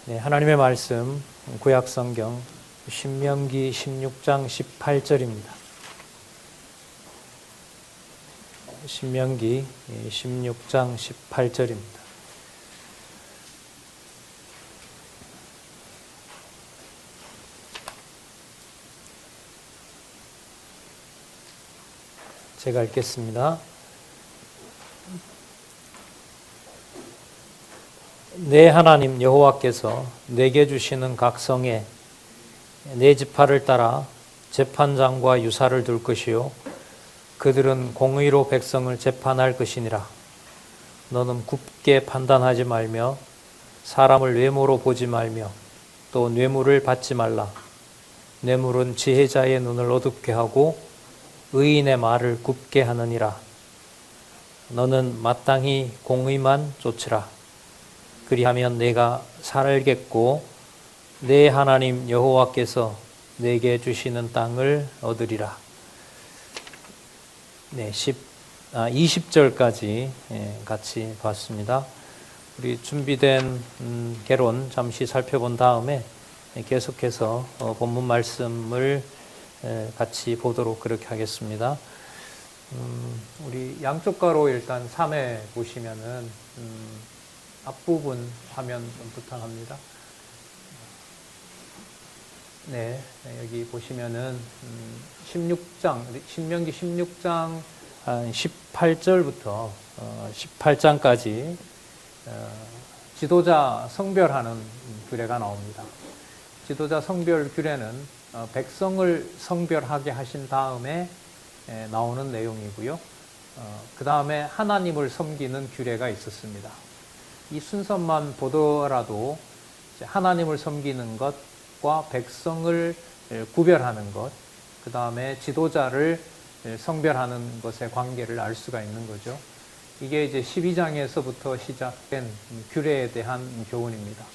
네, 하나님의 말씀 구약성경 신명기 16장 18절입니다. 신명기 16장 18절입니다. 제가 읽겠습니다. 내 하나님 여호와께서 내게 주시는 각 성에 내 지파를 따라 재판장과 유사를 둘 것이요 그들은 공의로 백성을 재판할 것이니라. 너는 굽게 판단하지 말며 사람을 외모로 보지 말며 또 뇌물을 받지 말라. 뇌물은 지혜자의 눈을 어둡게 하고 의인의 말을 굽게 하느니라. 너는 마땅히 공의만 쫓으라. 그리하면 내가 살겠고 내 하나님 여호와께서 내게 주시는 땅을 얻으리라. 네, 20절까지 같이 봤습니다. 우리 준비된 개론 잠시 살펴본 다음에 계속해서 본문 말씀을 같이 보도록 그렇게 하겠습니다. 우리 양쪽 가로 일단 3회 보시면은 앞부분 화면 좀 부탁합니다. 네, 여기 보시면은 신명기 16장 18절부터 18장까지 지도자 성별하는 규례가 나옵니다. 지도자 성별 규례는 백성을 성별하게 하신 다음에 나오는 내용이고요. 그 다음에 하나님을 섬기는 규례가 있었습니다. 이 순서만 보더라도 하나님을 섬기는 것과 백성을 구별하는 것, 그 다음에 지도자를 성별하는 것의 관계를 알 수가 있는 거죠. 이게 이제 12장에서부터 시작된 규례에 대한 교훈입니다.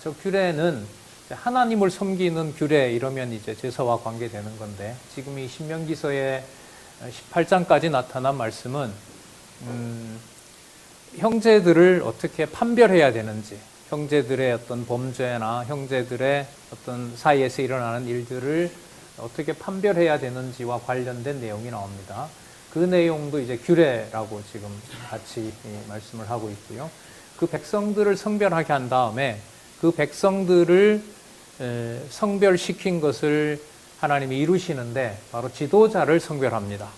저 규례는 하나님을 섬기는 규례 이러면 이제 제사와 관계되는 건데, 지금 이 신명기서의 18장까지 나타난 말씀은 형제들을 어떻게 판별해야 되는지, 형제들의 어떤 범죄나 형제들의 어떤 사이에서 일어나는 일들을 어떻게 판별해야 되는지와 관련된 내용이 나옵니다. 그 내용도 이제 규례라고 지금 같이 말씀을 하고 있고요. 그 백성들을 성별하게 한 다음에 그 백성들을 성별시킨 것을 하나님이 이루시는데 바로 지도자를 성별합니다.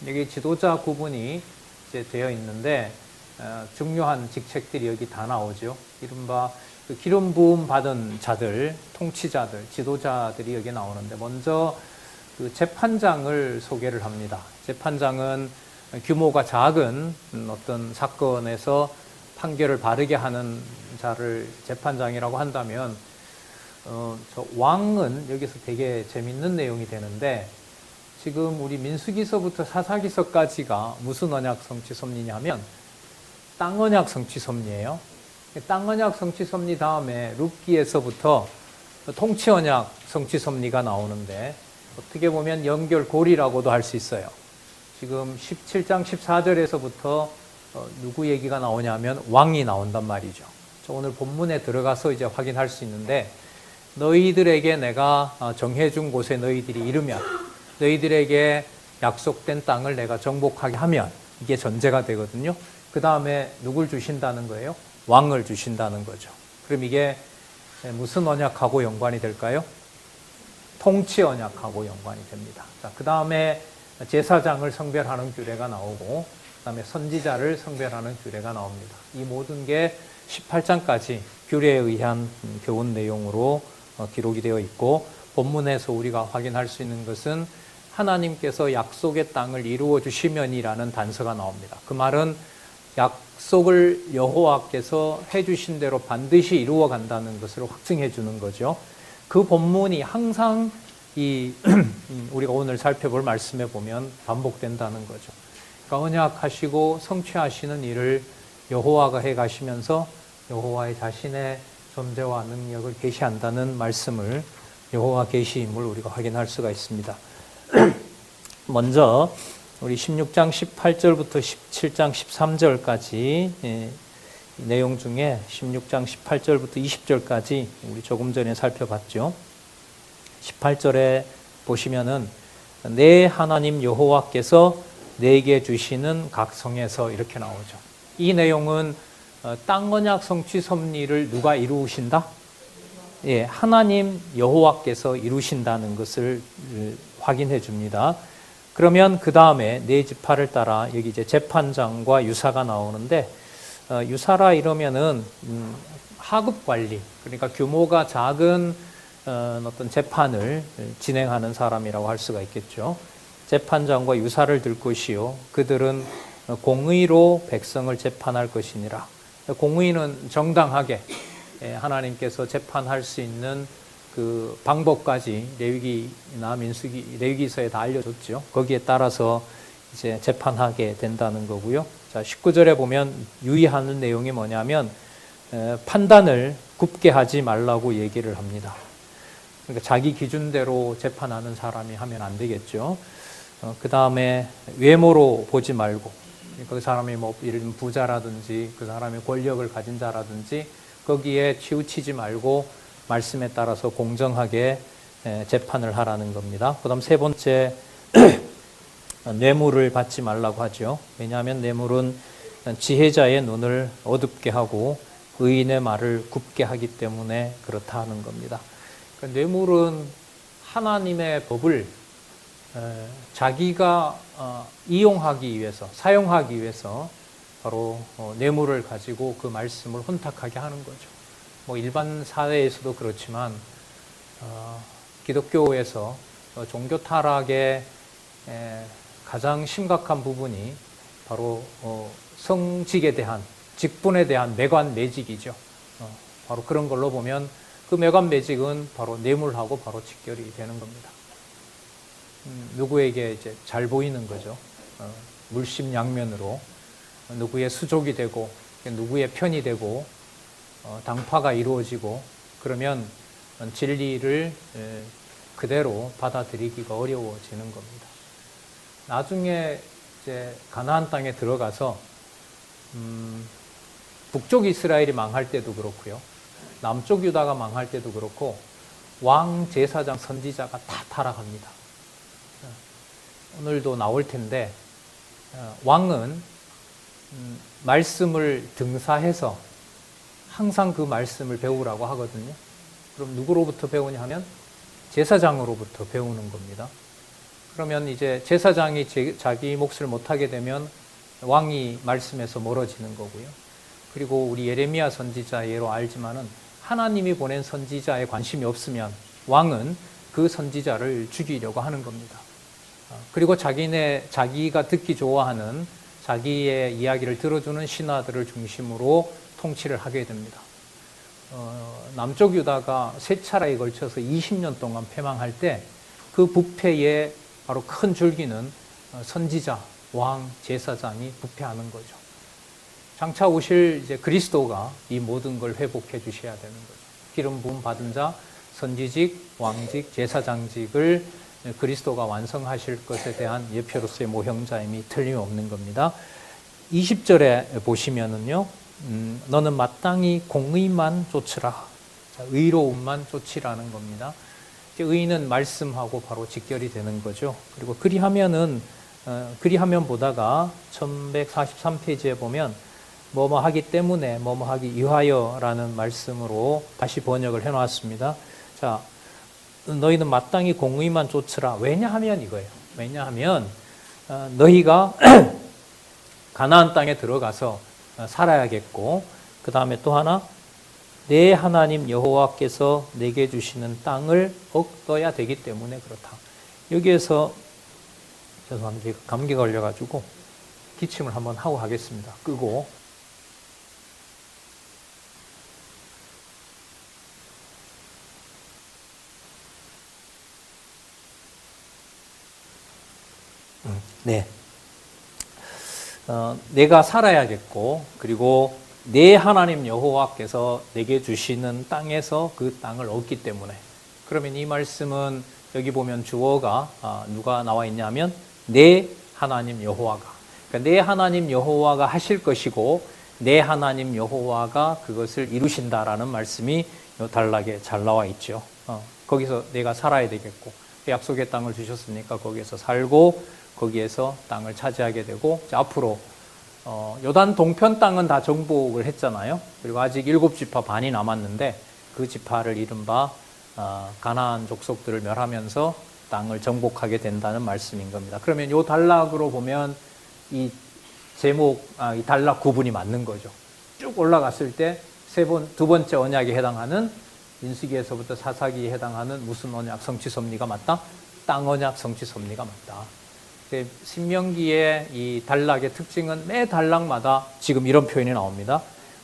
여기 지도자 구분이 이제 되어 있는데 중요한 직책들이 여기 다 나오죠. 이른바 그 기름 부음 받은 자들, 통치자들, 지도자들이 여기 나오는데, 먼저 그 재판장을 소개를 합니다. 재판장은 규모가 작은 어떤 사건에서 판결을 바르게 하는 자를 재판장이라고 한다면, 저 왕은 여기서 되게 재밌는 내용이 되는데, 지금 우리 민수기서부터 사사기서까지가 무슨 언약 성취 섭리냐 하면 땅 언약 성취 섭리예요. 땅 언약 성취 섭리 다음에 룻기에서부터 통치 언약 성취 섭리가 나오는데, 어떻게 보면 연결고리라고도 할 수 있어요. 지금 17장 14절에서부터 누구 얘기가 나오냐면 왕이 나온단 말이죠. 오늘 본문에 들어가서 이제 확인할 수 있는데, 너희들에게 내가 정해준 곳에 너희들이 이르면, 너희들에게 약속된 땅을 내가 정복하게 하면, 이게 전제가 되거든요. 그 다음에 누굴 주신다는 거예요? 왕을 주신다는 거죠. 그럼 이게 무슨 언약하고 연관이 될까요? 통치 언약하고 연관이 됩니다. 자, 그 다음에 제사장을 성별하는 규례가 나오고, 그 다음에 선지자를 성별하는 규례가 나옵니다. 이 모든 게 18장까지 규례에 의한 교훈 내용으로 기록이 되어 있고, 본문에서 우리가 확인할 수 있는 것은 하나님께서 약속의 땅을 이루어 주시면이라는 단서가 나옵니다. 그 말은 약속을 여호와께서 해주신 대로 반드시 이루어 간다는 것을 확증해 주는 거죠. 그 본문이 항상 우리가 오늘 살펴볼 말씀에 보면 반복된다는 거죠. 그러니까 언약하시고 성취하시는 일을 여호와가 해 가시면서 여호와의 자신의 존재와 능력을 계시한다는 말씀을, 여호와 계시임을 우리가 확인할 수가 있습니다. 먼저 우리 16장 18절부터 17장 13절까지 내용 중에 16장 18절부터 20절까지 우리 조금 전에 살펴봤죠. 18절에 보시면은 내 하나님 여호와께서 내게 주시는 각성에서 이렇게 나오죠. 이 내용은 땅 언약 성취 섭리를 누가 이루신다? 예, 하나님 여호와께서 이루신다는 것을 확인해 줍니다. 그러면 그 다음에 네 지파를 따라 여기 이제 재판장과 유사가 나오는데 유사라 이러면은 하급 관리, 그러니까 규모가 작은 어떤 재판을 진행하는 사람이라고 할 수가 있겠죠. 재판장과 유사를 들 것이요, 그들은 공의로 백성을 재판할 것이니라. 공의는 정당하게 하나님께서 재판할 수 있는 그 방법까지 레위기나 민수기, 레위기서에 다 알려줬죠. 거기에 따라서 이제 재판하게 된다는 거고요. 자, 19절에 보면 유의하는 내용이 뭐냐면 판단을 굽게 하지 말라고 얘기를 합니다. 그러니까 자기 기준대로 재판하는 사람이 하면 안 되겠죠. 그 다음에 외모로 보지 말고, 그 사람이 뭐 예를 들면 부자라든지 그 사람이 권력을 가진 자라든지 거기에 치우치지 말고 말씀에 따라서 공정하게 재판을 하라는 겁니다. 그 다음 세 번째, 뇌물을 받지 말라고 하죠. 왜냐하면 뇌물은 지혜자의 눈을 어둡게 하고 의인의 말을 굽게 하기 때문에 그렇다 하는 겁니다. 그러니까 뇌물은 하나님의 법을 자기가 이용하기 위해서, 사용하기 위해서 바로 뇌물을 가지고 그 말씀을 혼탁하게 하는 거죠. 뭐 일반 사회에서도 그렇지만 기독교에서 종교 타락의 가장 심각한 부분이 바로 성직에 대한, 직분에 대한 매관 매직이죠. 바로 그런 걸로 보면 그 매관 매직은 바로 뇌물하고 바로 직결이 되는 겁니다. 누구에게 이제 잘 보이는 거죠. 물심양면으로 누구의 수족이 되고 누구의 편이 되고 당파가 이루어지고, 그러면 진리를 그대로 받아들이기가 어려워지는 겁니다. 나중에 이제 가나안 땅에 들어가서 북쪽 이스라엘이 망할 때도 그렇고요, 남쪽 유다가 망할 때도 그렇고 왕, 제사장, 선지자가 다 타락합니다. 오늘도 나올 텐데 왕은 말씀을 등사해서 항상 그 말씀을 배우라고 하거든요. 그럼 누구로부터 배우냐 하면 제사장으로부터 배우는 겁니다. 그러면 이제 제사장이 자기 몫을 못하게 되면 왕이 말씀에서 멀어지는 거고요. 그리고 우리 예레미야 선지자 예로 알지만은 하나님이 보낸 선지자에 관심이 없으면 왕은 그 선지자를 죽이려고 하는 겁니다. 그리고 자기가 듣기 좋아하는 자기의 이야기를 들어주는 신하들을 중심으로 통치를 하게 됩니다. 남쪽 유다가 세 차례에 걸쳐서 20년 동안 패망할 때 그 부패의 바로 큰 줄기는 선지자, 왕, 제사장이 부패하는 거죠. 장차 오실 이제 그리스도가 이 모든 걸 회복해 주셔야 되는 거죠. 기름 부음 받은 자, 선지직, 왕직, 제사장직을 그리스도가 완성하실 것에 대한 예표로서의 모형자임이 틀림없는 겁니다. 20절에 보시면은요, 너는 마땅히 공의만 쫓으라. 자, 의로움만 쫓으라는 겁니다. 의는 말씀하고 바로 직결이 되는 거죠. 그리고 그리하면 보다가 1143페이지에 보면 뭐뭐 하기 때문에, 뭐뭐 하기 위하여라는 말씀으로 다시 번역을 해놨습니다. 자, 너희는 마땅히 공의만 쫓으라. 왜냐하면 이거예요. 왜냐하면 너희가 가나안 땅에 들어가서 살아야겠고, 그 다음에 또 하나, 내 하나님 여호와께서 내게 주시는 땅을 얻어야 되기 때문에 그렇다. 여기에서 죄송합니다. 감기 걸려가지고 기침을 한번 하고 하겠습니다. 끄고. 네. 내가 살아야겠고, 그리고 내 하나님 여호와께서 내게 주시는 땅에서 그 땅을 얻기 때문에, 그러면 이 말씀은 여기 보면 주어가 누가 나와 있냐면 내 하나님 여호와가, 그러니까 내 하나님 여호와가 하실 것이고 내 하나님 여호와가 그것을 이루신다라는 말씀이 이 단락에 잘 나와 있죠. 거기서 내가 살아야 되겠고 약속의 땅을 주셨으니까 거기에서 살고 거기에서 땅을 차지하게 되고 앞으로 요단 동편 땅은 다 정복을 했잖아요. 그리고 아직 7지파 반이 남았는데 그 지파를 이른바 가나안 족속들을 멸하면서 땅을 정복하게 된다는 말씀인 겁니다. 그러면 요 단락으로 보면 이 제목, 이 단락 구분이 맞는 거죠. 쭉 올라갔을 때 두 번째 언약에 해당하는 민수기에서부터 사사기에 해당하는 무슨 언약 성취 섭리가 맞다? 땅 언약 성취 섭리가 맞다. 신명기의 이 단락의 특징은 매 단락마다 지금 이런 표현이 나옵니다.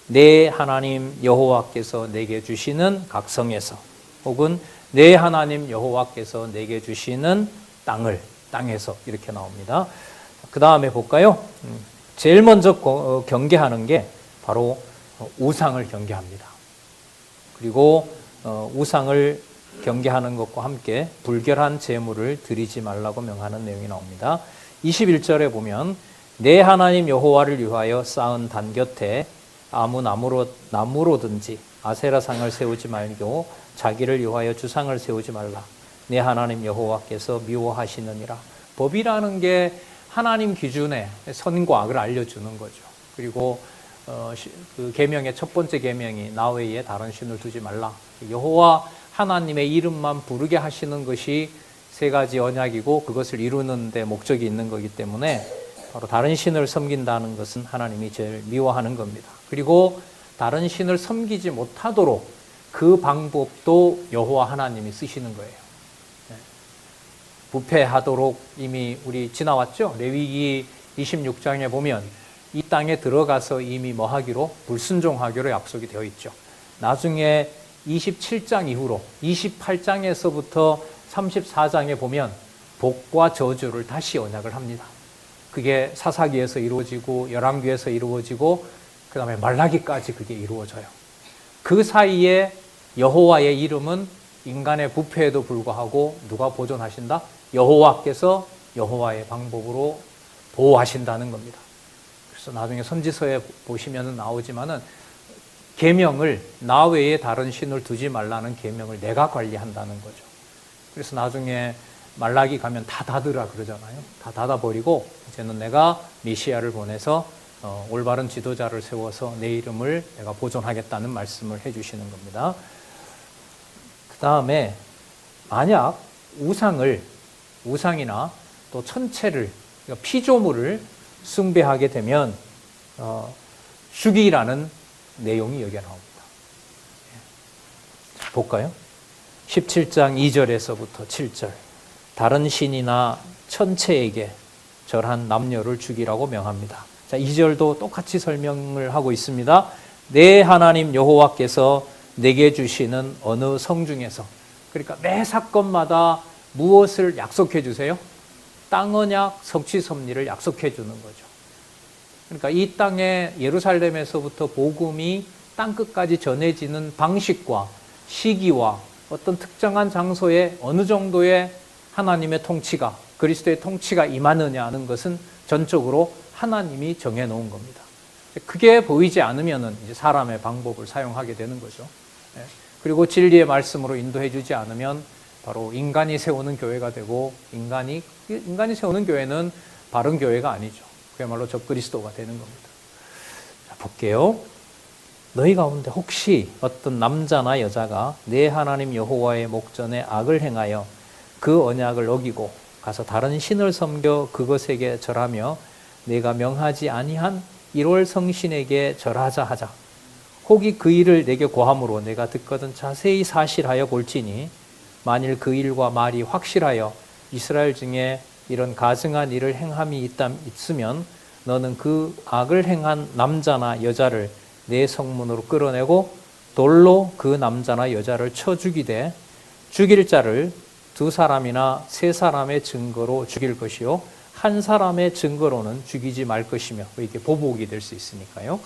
내 하나님 여호와께서 내게 주시는 각성에서 혹은 내 하나님 여호와께서 내게 주시는 땅에서 이렇게 나옵니다. 그 다음에 볼까요? 제일 먼저 경계하는 게 바로 우상을 경계합니다. 그리고 우상을 경계하는 것과 함께 불결한 제물을 드리지 말라고 명하는 내용이 나옵니다. 21절에 보면 내 하나님 여호와를 위하여 쌓은 단 곁에 아무 나무로든지 아세라상을 세우지 말고 자기를 위하여 주상을 세우지 말라. 내 하나님 여호와께서 미워하시느니라. 법이라는 게 하나님 기준의 선과 악을 알려주는 거죠. 그리고 그 계명의 첫 번째 계명이 나 외에 다른 신을 두지 말라. 여호와 하나님의 이름만 부르게 하시는 것이 세 가지 언약이고 그것을 이루는 데 목적이 있는 거기 때문에 바로 다른 신을 섬긴다는 것은 하나님이 제일 미워하는 겁니다. 그리고 다른 신을 섬기지 못하도록 그 방법도 여호와 하나님이 쓰시는 거예요. 부패하도록 이미 우리 지나왔죠? 레위기 26장에 보면 이 땅에 들어가서 이미 뭐 하기로? 불순종하기로 약속이 되어 있죠. 나중에 27장 이후로 28장에서부터 34장에 보면 복과 저주를 다시 언약을 합니다. 그게 사사기에서 이루어지고 열왕기에서 이루어지고 그 다음에 말라기까지 그게 이루어져요. 그 사이에 여호와의 이름은 인간의 부패에도 불구하고 누가 보존하신다? 여호와께서 여호와의 방법으로 보호하신다는 겁니다. 그래서 나중에 선지서에 보시면 나오지만은 계명을 나 외에 다른 신을 두지 말라는 계명을 내가 관리한다는 거죠. 그래서 나중에 말라기 가면 다 닫으라 그러잖아요. 다 닫아버리고 이제는 내가 메시아를 보내서 올바른 지도자를 세워서 내 이름을 내가 보존하겠다는 말씀을 해주시는 겁니다. 그 다음에 만약 우상이나 또 천체를 그러니까 피조물을 숭배하게 되면 죽이라는 내용이 여기에 나옵니다. 볼까요? 17장 2절에서부터 7절 다른 신이나 천체에게 절한 남녀를 죽이라고 명합니다. 자, 2절도 똑같이 설명을 하고 있습니다. 내 하나님 여호와께서 내게 주시는 어느 성 중에서 그러니까 매 사건마다 무엇을 약속해 주세요? 땅 언약 성취 섭리를 약속해 주는 거죠. 그러니까 이 땅에 예루살렘에서부터 복음이 땅 끝까지 전해지는 방식과 시기와 어떤 특정한 장소에 어느 정도의 하나님의 통치가 그리스도의 통치가 임하느냐는 것은 전적으로 하나님이 정해놓은 겁니다. 그게 보이지 않으면 이제 사람의 방법을 사용하게 되는 거죠. 그리고 진리의 말씀으로 인도해 주지 않으면 바로 인간이 세우는 교회가 되고 인간이 세우는 교회는 바른 교회가 아니죠. 그야말로 적그리스도가 되는 겁니다. 자, 볼게요. 너희 가운데 혹시 어떤 남자나 여자가 내 하나님 여호와의 목전에 악을 행하여 그 언약을 어기고 가서 다른 신을 섬겨 그것에게 절하며 내가 명하지 아니한 1월 성신에게 절하자 하자. 혹이 그 일을 내게 고함으로 내가 듣거든 자세히 사실하여 볼지니 만일 그 일과 말이 확실하여 이스라엘 중에 이런 가증한 일을 행함이 있으면 너는 그 악을 행한 남자나 여자를 내 성문으로 끌어내고 돌로 그 남자나 여자를 쳐 죽이되 죽일 자를 2사람이나 3사람의 증거로 죽일 것이요 한 사람의 증거로는 죽이지 말 것이며 이게 보복이 될 수 있으니까요.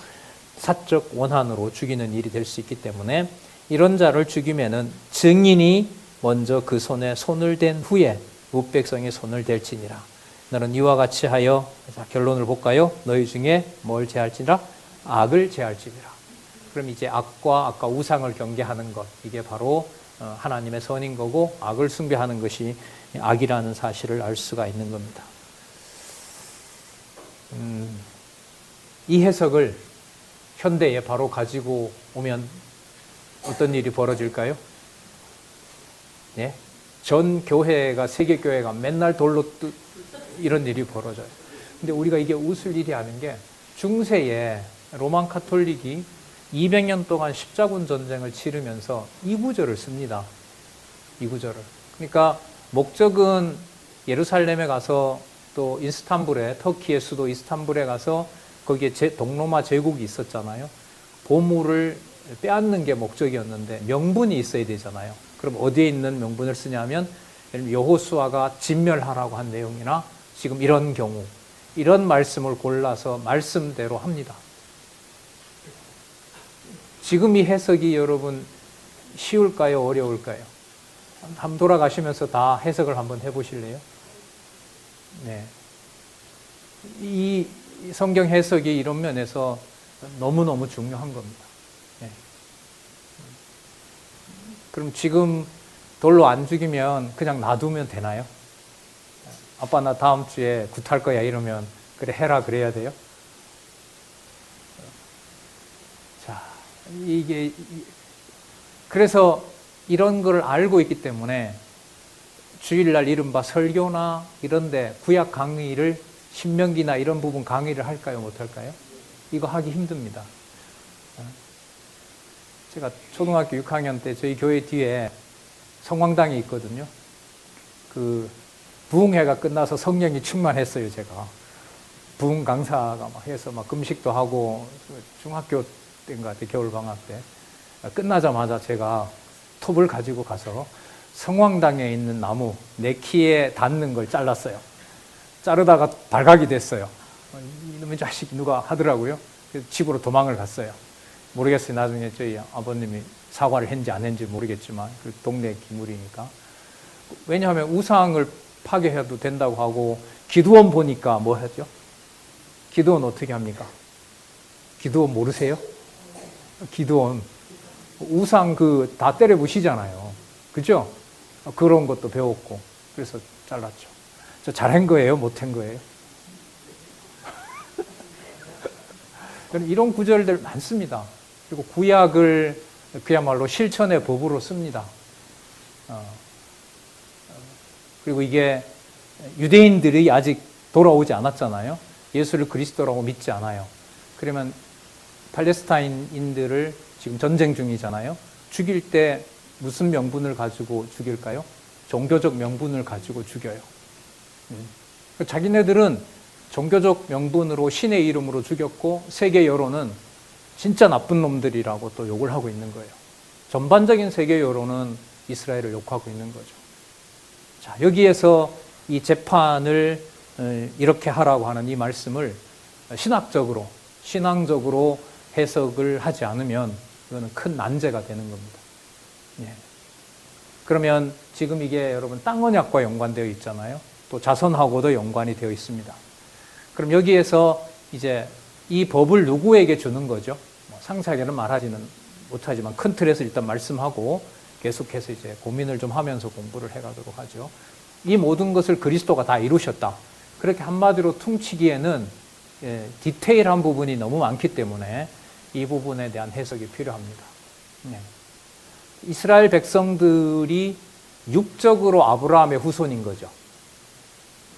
사적 원한으로 죽이는 일이 될 수 있기 때문에 이런 자를 죽이면은 증인이 먼저 그 손에 손을 댄 후에 무백성의 손을 댈지니라. 너는 이와 같이 하여 자, 결론을 볼까요? 너희 중에 뭘 제할지니라? 악을 제할지니라. 그럼 이제 악과 아까 우상을 경계하는 것, 이게 바로 하나님의 선인 거고 악을 숭배하는 것이 악이라는 사실을 알 수가 있는 겁니다. 이 해석을 현대에 바로 가지고 오면 어떤 일이 벌어질까요? 예? 전 교회가 세계교회가 맨날 돌로 이런 일이 벌어져요. 근데 우리가 이게 웃을 일이 아닌 게 중세에 로만 카톨릭이 200년 동안 십자군 전쟁을 치르면서 이 구절을 씁니다. 이 구절을. 그러니까 목적은 예루살렘에 가서 또 이스탄불에, 터키의 수도 이스탄불에 가서 거기에 동로마 제국이 있었잖아요. 보물을 빼앗는 게 목적이었는데 명분이 있어야 되잖아요. 그럼 어디에 있는 명분을 쓰냐면 여호수아가 진멸하라고 한 내용이나 지금 이런 경우, 이런 말씀을 골라서 말씀대로 합니다. 지금 이 해석이 여러분 쉬울까요? 어려울까요? 한번 돌아가시면서 다 해석을 한번 해보실래요? 네. 이 성경 해석이 이런 면에서 너무너무 중요한 겁니다. 네. 그럼 지금 돌로 안 죽이면 그냥 놔두면 되나요? 아빠 나 다음 주에 굿할 거야 이러면 그래 해라 그래야 돼요? 자, 이게 그래서 이런 걸 알고 있기 때문에 주일날 이른바 설교나 이런데 구약 강의를 신명기나 이런 부분 강의를 할까요? 못할까요? 이거 하기 힘듭니다. 제가 초등학교 6학년 때 저희 교회 뒤에 성황당이 있거든요. 그 부흥회가 끝나서 성령이 충만했어요. 제가 부흥 강사가 막 해서 막 금식도 하고 중학교 때인 것 같아요. 겨울 방학 때 끝나자마자 제가 톱을 가지고 가서 성황당에 있는 나무 내 키에 닿는 걸 잘랐어요. 자르다가 발각이 됐어요. 이놈의 자식 누가 하더라고요. 그래서 집으로 도망을 갔어요. 모르겠어요. 나중에 저희 아버님이 사과를 했는지 안 했는지 모르겠지만 그 동네 기물이니까. 왜냐하면 우상을 파괴해도 된다고 하고 기드온 보니까 뭐 하죠? 기드온 어떻게 합니까? 기드온 모르세요? 기드온 우상 그 다 때려 부시잖아요. 그죠? 그런 것도 배웠고 그래서 잘랐죠. 저 잘한 거예요? 못한 거예요? 이런 구절들 많습니다. 그리고 구약을 그야말로 실천의 법으로 씁니다. 그리고 이게 유대인들이 아직 돌아오지 않았잖아요. 예수를 그리스도라고 믿지 않아요. 그러면 팔레스타인인들을 지금 전쟁 중이잖아요. 죽일 때 무슨 명분을 가지고 죽일까요? 종교적 명분을 가지고 죽여요. 자기네들은 종교적 명분으로 신의 이름으로 죽였고 세계 여론은 진짜 나쁜 놈들이라고 또 욕을 하고 있는 거예요. 전반적인 세계 여론은 이스라엘을 욕하고 있는 거죠. 자, 여기에서 이 재판을 이렇게 하라고 하는 이 말씀을 신앙적으로 해석을 하지 않으면 이거는 큰 난제가 되는 겁니다. 예. 그러면 지금 이게 여러분 땅 언약과 연관되어 있잖아요. 또 자선하고도 연관이 되어 있습니다. 그럼 여기에서 이제 이 법을 누구에게 주는 거죠? 상세하게는 말하지는 못하지만 큰 틀에서 일단 말씀하고 계속해서 이제 고민을 좀 하면서 공부를 해가도록 하죠. 이 모든 것을 그리스도가 다 이루셨다. 그렇게 한마디로 퉁치기에는 디테일한 부분이 너무 많기 때문에 이 부분에 대한 해석이 필요합니다. 네. 이스라엘 백성들이 육적으로 아브라함의 후손인 거죠.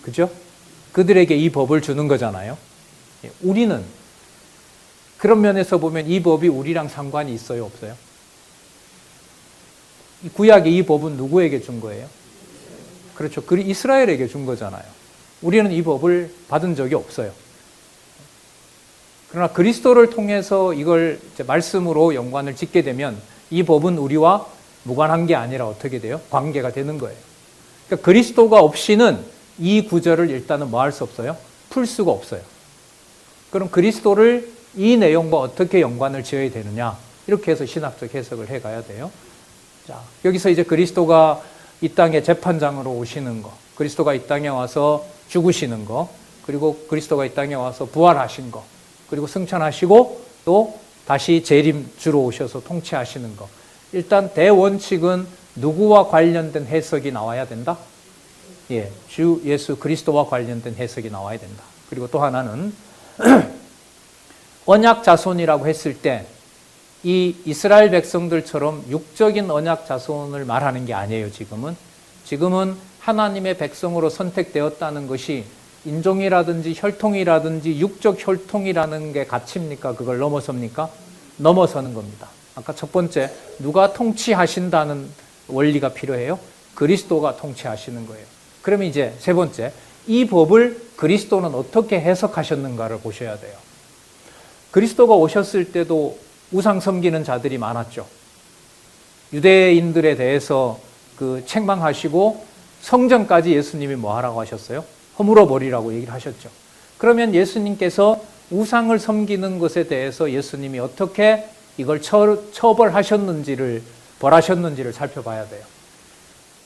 그죠? 그들에게 이 법을 주는 거잖아요. 우리는 그런 면에서 보면 이 법이 우리랑 상관이 있어요, 없어요? 이 구약의 이 법은 누구에게 준 거예요? 그렇죠. 이스라엘에게 준 거잖아요. 우리는 이 법을 받은 적이 없어요. 그러나 그리스도를 통해서 이걸 이제 말씀으로 연관을 짓게 되면 이 법은 우리와 무관한 게 아니라 어떻게 돼요? 관계가 되는 거예요. 그러니까 그리스도가 없이는 이 구절을 일단은 뭐 할 수 없어요? 풀 수가 없어요. 그럼 그리스도를 이 내용과 어떻게 연관을 지어야 되느냐? 이렇게 해서 신학적 해석을 해가야 돼요. 자, 여기서 이제 그리스도가 이 땅에 재판장으로 오시는 거, 그리스도가 이 땅에 와서 죽으시는 거, 그리고 그리스도가 이 땅에 와서 부활하신 거, 그리고 승천하시고 또 다시 재림주로 오셔서 통치하시는 것. 일단 대원칙은 누구와 관련된 해석이 나와야 된다? 예, 주 예수 그리스도와 관련된 해석이 나와야 된다. 그리고 또 하나는 언약 자손이라고 했을 때 이 이스라엘 백성들처럼 육적인 언약 자손을 말하는 게 아니에요. 지금은 하나님의 백성으로 선택되었다는 것이 인종이라든지 혈통이라든지 육적 혈통이라는 게 가치입니까? 그걸 넘어섭니까? 넘어서는 겁니다. 아까 첫 번째, 누가 통치하신다는 원리가 필요해요? 그리스도가 통치하시는 거예요. 그러면 이제 세 번째, 이 법을 그리스도는 어떻게 해석하셨는가를 보셔야 돼요. 그리스도가 오셨을 때도 우상 섬기는 자들이 많았죠. 유대인들에 대해서 책망하시고 성전까지 예수님이 뭐 하라고 하셨어요? 허물어 버리라고 얘기를 하셨죠. 그러면 예수님께서 우상을 섬기는 것에 대해서 예수님이 어떻게 이걸 처벌하셨는지를, 벌하셨는지를 살펴봐야 돼요.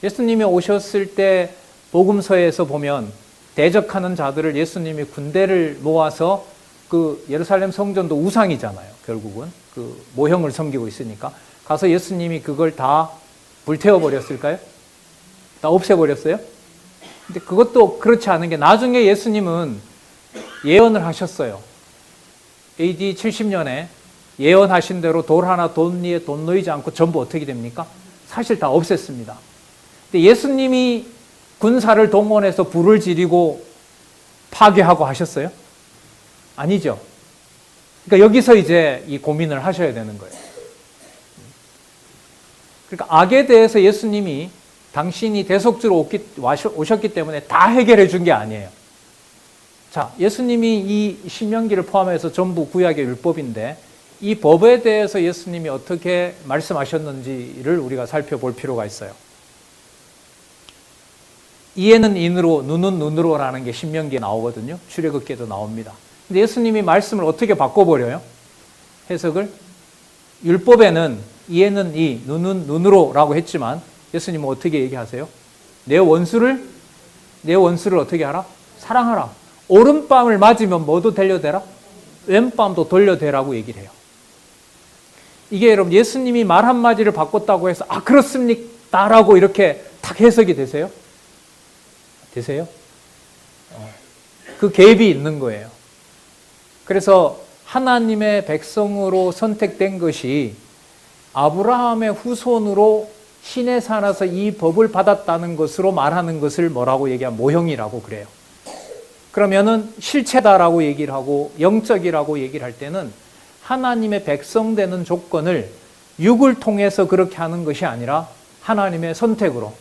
예수님이 오셨을 때 복음서에서 보면 대적하는 자들을 예수님이 군대를 모아서 예루살렘 성전도 우상이잖아요. 결국은 모형을 섬기고 있으니까 가서 예수님이 그걸 다 불태워 버렸을까요? 다 없애버렸어요? 근데 그것도 그렇지 않은 게 나중에 예수님은 예언을 하셨어요. AD 70년에 예언하신 대로 돌 하나 돈 위에 돈 놓이지 않고 전부 어떻게 됩니까? 사실 다 없앴습니다. 근데 예수님이 군사를 동원해서 불을 지르고 파괴하고 하셨어요? 아니죠. 그러니까 여기서 이제 이 고민을 하셔야 되는 거예요. 그러니까 악에 대해서 예수님이 당신이 대속주로 오셨기 때문에 다 해결해 준 게 아니에요. 자, 예수님이 이 신명기를 포함해서 전부 구약의 율법인데 이 법에 대해서 예수님이 어떻게 말씀하셨는지를 우리가 살펴볼 필요가 있어요. 이에는 인으로, 눈은 눈으로라는 게 신명기에 나오거든요. 출애굽기에도 나옵니다. 근데 예수님이 말씀을 어떻게 바꿔버려요? 해석을? 율법에는 이에는 이, 눈은 눈으로라고 했지만 예수님은 어떻게 얘기하세요? 내 원수를 어떻게 하라? 사랑하라. 오른밤을 맞으면 뭐도 돌려대라? 왼밤도 돌려대라고 얘기를 해요. 이게 여러분 예수님이 말 한마디를 바꿨다고 해서 그렇습니까? 라고 이렇게 탁 해석이 되세요? 되세요? 그 갭이 있는 거예요. 그래서 하나님의 백성으로 선택된 것이 아브라함의 후손으로 신에 살아서 이 법을 받았다는 것으로 말하는 것을 뭐라고 얘기하면 모형이라고 그래요. 그러면은 실체다라고 얘기를 하고 영적이라고 얘기를 할 때는 하나님의 백성 되는 조건을 육을 통해서 그렇게 하는 것이 아니라 하나님의 선택으로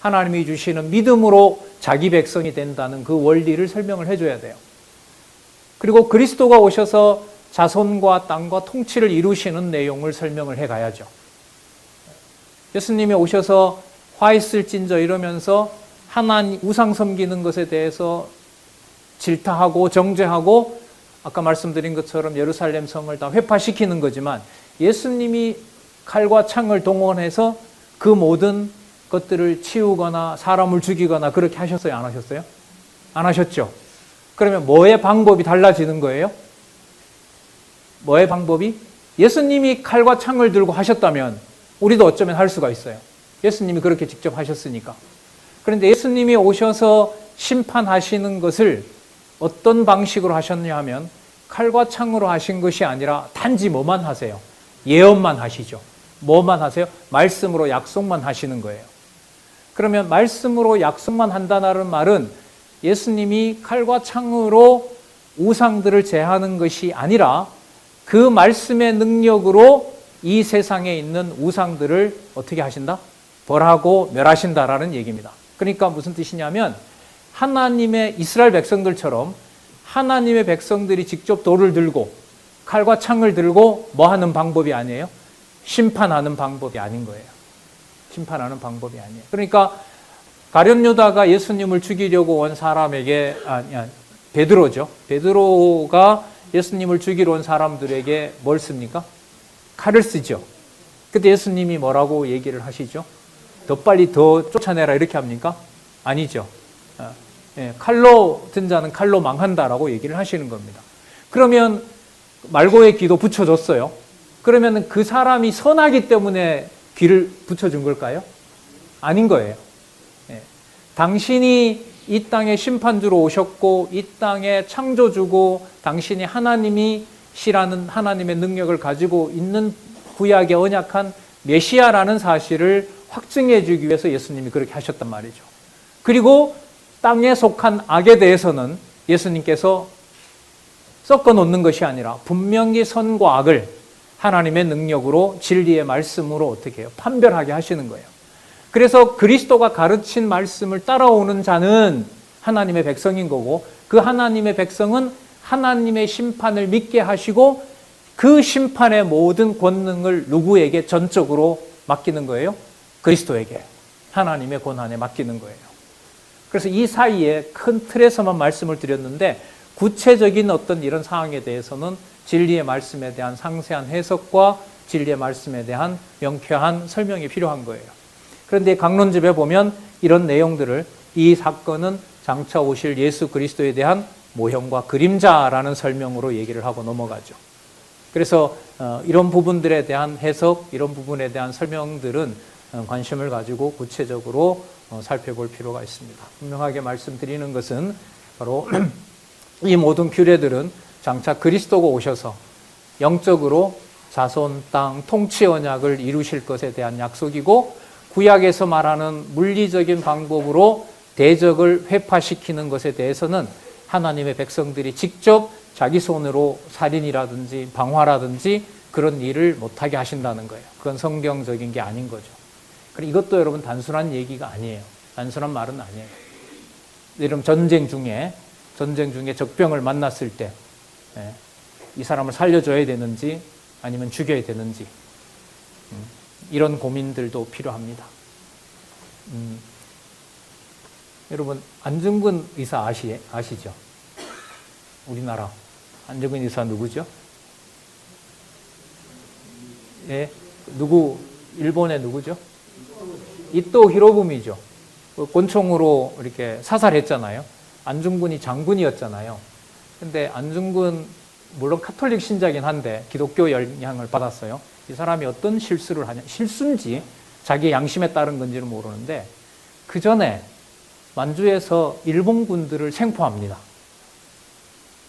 하나님이 주시는 믿음으로 자기 백성이 된다는 그 원리를 설명을 해줘야 돼요. 그리고 그리스도가 오셔서 자손과 땅과 통치를 이루시는 내용을 설명을 해가야죠. 예수님이 오셔서 화 있을진저 이러면서 하나님 우상 섬기는 것에 대해서 질타하고 정죄하고 아까 말씀드린 것처럼 예루살렘 성을 다 회파시키는 거지만 예수님이 칼과 창을 동원해서 그 모든 것들을 치우거나 사람을 죽이거나 그렇게 하셨어요? 안 하셨어요? 안 하셨죠? 그러면 뭐의 방법이 달라지는 거예요? 뭐의 방법이? 예수님이 칼과 창을 들고 하셨다면 우리도 어쩌면 할 수가 있어요. 예수님이 그렇게 직접 하셨으니까. 그런데 예수님이 오셔서 심판하시는 것을 어떤 방식으로 하셨냐 하면 칼과 창으로 하신 것이 아니라 단지 뭐만 하세요? 예언만 하시죠. 뭐만 하세요? 말씀으로 약속만 하시는 거예요. 그러면 말씀으로 약속만 한다는 말은 예수님이 칼과 창으로 우상들을 제하는 것이 아니라 그 말씀의 능력으로 이 세상에 있는 우상들을 어떻게 하신다? 벌하고 멸하신다라는 얘기입니다. 그러니까 무슨 뜻이냐면 하나님의 이스라엘 백성들처럼 하나님의 백성들이 직접 돌을 들고 칼과 창을 들고 뭐 하는 방법이 아니에요? 심판하는 방법이 아닌 거예요. 심판하는 방법이 아니에요. 그러니까 가룟 유다가 예수님을 죽이려고 온 사람에게 베드로죠. 베드로가 예수님을 죽이러 온 사람들에게 뭘 씁니까? 칼을 쓰죠. 그때 예수님이 뭐라고 얘기를 하시죠? 더 빨리 더 쫓아내라 이렇게 합니까? 아니죠. 칼로 든 자는 칼로 망한다라고 얘기를 하시는 겁니다. 그러면 말고의 귀도 붙여줬어요. 그러면 그 사람이 선하기 때문에 귀를 붙여준 걸까요? 아닌 거예요. 예. 당신이 이 땅에 심판주로 오셨고 이 땅에 창조주고 당신이 하나님이시라는 하나님의 능력을 가지고 있는 구약의 언약한 메시아라는 사실을 확증해 주기 위해서 예수님이 그렇게 하셨단 말이죠. 그리고 땅에 속한 악에 대해서는 예수님께서 섞어 놓는 것이 아니라 분명히 선과 악을 하나님의 능력으로 진리의 말씀으로 어떻게 해요? 판별하게 하시는 거예요. 그래서 그리스도가 가르친 말씀을 따라오는 자는 하나님의 백성인 거고 그 하나님의 백성은 하나님의 심판을 믿게 하시고 그 심판의 모든 권능을 누구에게 전적으로 맡기는 거예요? 그리스도에게, 하나님의 권한에 맡기는 거예요. 그래서 이 사이에 큰 틀에서만 말씀을 드렸는데 구체적인 어떤 이런 상황에 대해서는 진리의 말씀에 대한 상세한 해석과 진리의 말씀에 대한 명쾌한 설명이 필요한 거예요. 그런데 강론집에 보면 이런 내용들을 이 사건은 장차 오실 예수 그리스도에 대한 모형과 그림자라는 설명으로 얘기를 하고 넘어가죠. 그래서 이런 부분들에 대한 해석, 이런 부분에 대한 설명들은 관심을 가지고 구체적으로 살펴볼 필요가 있습니다. 분명하게 말씀드리는 것은 바로 이 모든 규례들은 장차 그리스도가 오셔서 영적으로 자손, 땅, 통치 언약을 이루실 것에 대한 약속이고 구약에서 말하는 물리적인 방법으로 대적을 회파시키는 것에 대해서는 하나님의 백성들이 직접 자기 손으로 살인이라든지 방화라든지 그런 일을 못하게 하신다는 거예요. 그건 성경적인 게 아닌 거죠. 그리고 이것도 여러분 단순한 얘기가 아니에요. 단순한 말은 아니에요. 여러분 전쟁 중에 적병을 만났을 때 이 사람을 살려줘야 되는지 아니면 죽여야 되는지 이런 고민들도 필요합니다. 여러분 안중근 의사 아시죠? 우리나라 안중근 의사 누구죠? 예, 일본의 누구죠? 이토 히로부미죠. 권총으로 이렇게 사살했잖아요. 안중근이 장군이었잖아요. 근데 안중근 물론 카톨릭 신자긴 한데 기독교 영향을 받았어요. 이 사람이 어떤 실수를 하냐, 실수인지 자기 양심에 따른 건지는 모르는데 그 전에 만주에서 일본군들을 생포합니다.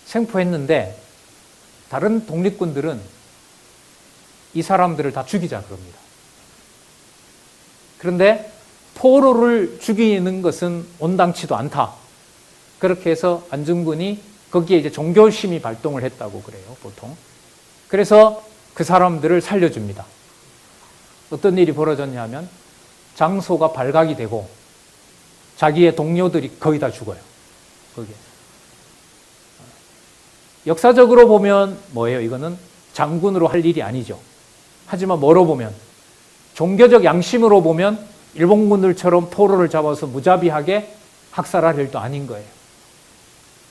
생포했는데 다른 독립군들은 이 사람들을 다 죽이자 그럽니다. 그런데 포로를 죽이는 것은 온당치도 않다. 그렇게 해서 안중근이 거기에 이제 종교심이 발동을 했다고 그래요, 보통. 그래서 그 사람들을 살려줍니다. 어떤 일이 벌어졌냐 하면 장소가 발각이 되고 자기의 동료들이 거의 다 죽어요. 거기에. 역사적으로 보면 뭐예요? 이거는 장군으로 할 일이 아니죠. 하지만 뭐로 보면 종교적 양심으로 보면 일본군들처럼 포로를 잡아서 무자비하게 학살할 일도 아닌 거예요.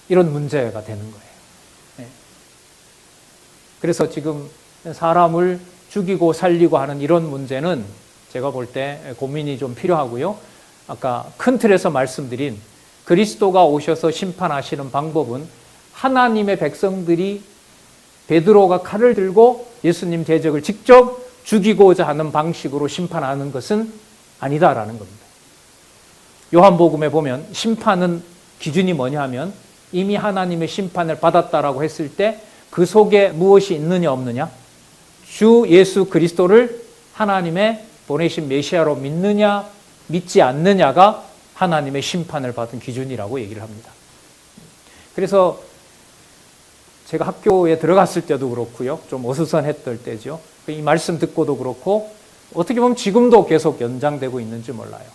이런 문제가 되는 거예요. 그래서 지금 사람을 죽이고 살리고 하는 이런 문제는 제가 볼 때 고민이 좀 필요하고요. 아까 큰 틀에서 말씀드린 그리스도가 오셔서 심판하시는 방법은 하나님의 백성들이 베드로가 칼을 들고 예수님 대적을 직접 죽이고자 하는 방식으로 심판하는 것은 아니다라는 겁니다. 요한복음에 보면 심판은 기준이 뭐냐 하면 이미 하나님의 심판을 받았다라고 했을 때 그 속에 무엇이 있느냐 없느냐? 주 예수 그리스도를 하나님의 보내신 메시아로 믿느냐 믿지 않느냐가 하나님의 심판을 받은 기준이라고 얘기를 합니다. 그래서 제가 학교에 들어갔을 때도 그렇고요. 좀 어수선했던 때죠. 이 말씀 듣고도 그렇고 어떻게 보면 지금도 계속 연장되고 있는지 몰라요.